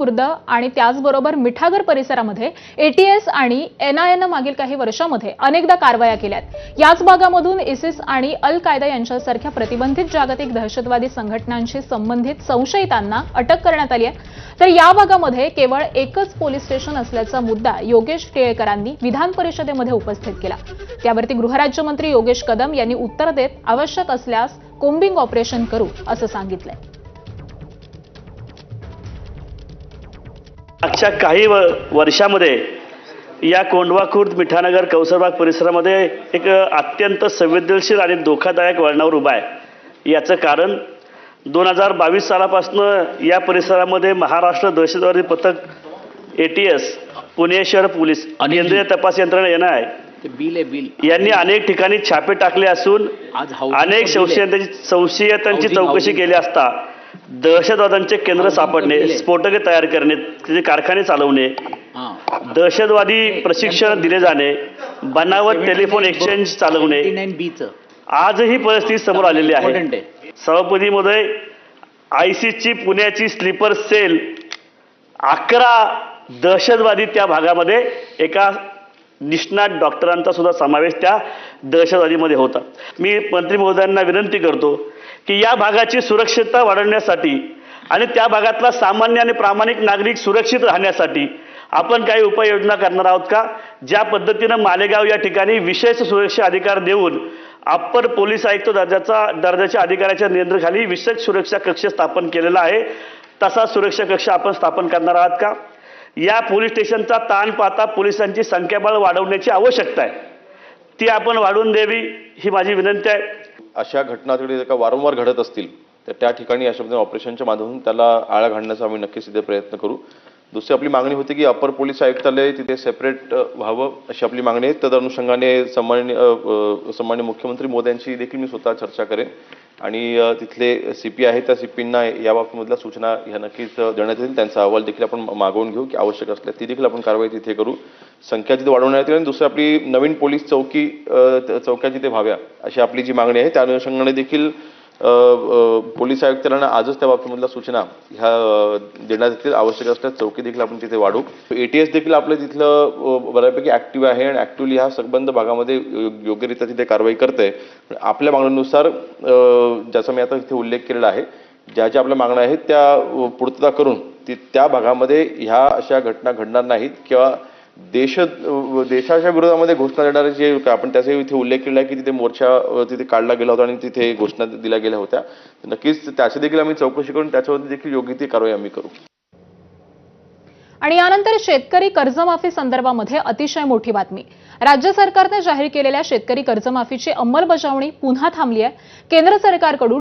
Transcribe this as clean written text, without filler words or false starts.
खुर्द आणि त्याचबरोबर मिठागर परिसरामध्ये एटीएस आणि एनआयएनं मागील काही वर्षांमध्ये अनेकदा कारवाया केल्यात। याच भागामधून इसिस आणि अल कायदा यांच्यासारख्या प्रतिबंधित जागतिक दहशतवादी संघटनांशी संबंधित संशयितांना अटक करण्यात आली आहे। तर या भागामध्ये केवळ एकच पोलीस स्टेशन असल्याचा मुद्दा योगेश टिळेकरांनी विधान परिषदेमध्ये उपस्थित केला। त्यावरती गृहराज्यमंत्री योगेश कदम यांनी उत्तर देत आवश्यक असल्यास कोम्बिंग ऑपरेशन करू असं सांगितलंय। मागच्या काही वर्षामध्ये या कोंढवा खुर्द मिठानगर कौसरबाग परिसरामध्ये एक अत्यंत संवेदनशील आणि धोकादायक वळणावर उभा आहे। याचं कारण 2022 सालापासून या परिसरामध्ये महाराष्ट्र दहशतवादी पथक एटीएस, पुणे शहर पोलीस, केंद्रीय तपास यंत्रणा एनआयए यांनी अनेक ठिकाणी छापे टाकले असून अनेक संशयितांची चौकशी केली असता दहशतवादांचे केंद्र सापडणे, स्फोटके तयार करणे, त्याचे कारखाने चालवणे, दहशतवादी प्रशिक्षण दिले जाणे, बनावट टेलिफोन एक्सचेंज चालवणे, आजही परिस्थिती समोर आलेली आहे। सभापती महोदय, आयसीसची पुण्याची स्लीपर सेल 11 दहशतवादी त्या भागामध्ये एका निष्णात डॉक्टरांचा सुद्धा समावेश त्या दहशतवादीमध्ये होता। मी मंत्री महोदयांना विनंती करतो की या भागाची सुरक्षितता वाढवण्यासाठी आणि त्या भागातला सामान्य आणि प्रामाणिक नागरिक सुरक्षित राहण्यासाठी आपण काही उपाययोजना करणार आहोत का? ज्या पद्धतीनं मालेगाव या ठिकाणी विशेष सुरक्षा अधिकार देऊन अप्पर पोलीस आयुक्त दर्जाच्या अधिकाऱ्याच्या नियंत्रणाखाली विशेष सुरक्षा कक्ष स्थापन केलेला आहे, तसा सुरक्षा कक्ष आपण स्थापन करणार आहात का? या पोलीस स्टेशनचा ताण पाहता पोलिसांची संख्याबळ वाढवण्याची आवश्यकता आहे, ती आपण वाढवून द्यावी ही माझी विनंती आहे। अशा घटना जर वारंवार घडत असतील तर त्या ठिकाणी अशा पद्धतीने ऑपरेशनच्या माध्यमातून त्याला आळा घालण्याचा आम्ही नक्कीच इथे प्रयत्न करू। दुसरी आपली मागणी होती की अप्पर पोलीस आयुक्तालय तिथे सेपरेट व्हावं अशी आपली मागणी आहे। त्या अनुषंगाने सन्माननीय मुख्यमंत्री मोदयांची देखील मी स्वतः चर्चा करेन आणि तिथले सीपी आहेत त्या सीपींना या बाबतीमधल्या सूचना ह्या नक्कीच देण्यात येतील। त्यांचा अहवाल देखील आपण मागवून घेऊ की आवश्यक असल्यास ती देखील आपण कारवाई तिथे करू, संख्या तिथे वाढवण्यात येईल। आणि दुसरी आपली नवीन पोलीस चौक्या तिथे व्हाव्या अशी आपली जी मागणी आहे त्या अनुषंगाने देखील पोलीस आयुक्तांना आजच त्या बाबतीमधल्या सूचना ह्या देण्यात येतील। आवश्यक असल्यास चौकी देखील आपण तिथे वाढवू। एटीएस देखील आपलं तिथलं बऱ्यापैकी ऍक्टिव्ह आहे आणि ऍक्टिव्हली ह्या संबंध भागामध्ये योग्यरित्या तिथे कारवाई करते। आपल्या मागणीनुसार ज्याचा मी आता इथे उल्लेख केलेला आहे, ज्या ज्या आपल्या मागण्या आहेत त्या पूर्तता करून त्या भागामध्ये ह्या अशा घटना घडणार नाहीत किंवा देशाच्या विरोधामध्ये घोषणा देणारे जे आपण त्याचा इथे उल्लेख केला आहे की तिथे मोर्चा तिथे काढला गेला होता आणि तिथे घोषणा दिल्या गेल्या होत्या, नक्कीच त्याची देखील आम्ही चौकशी करून त्याच्यावरती देखील योग्य ती कारवाई आम्ही करू। आणि यानंतर शेतकरी कर्जमाफी संदर्भामध्ये अतिशय मोठी बातमी। राज्य सरकारने जाहीर केलेल्या शेतकरी कर्जमाफीची अंमलबजावणी पुन्हा थांबली आहे। केंद्र सरकारकडून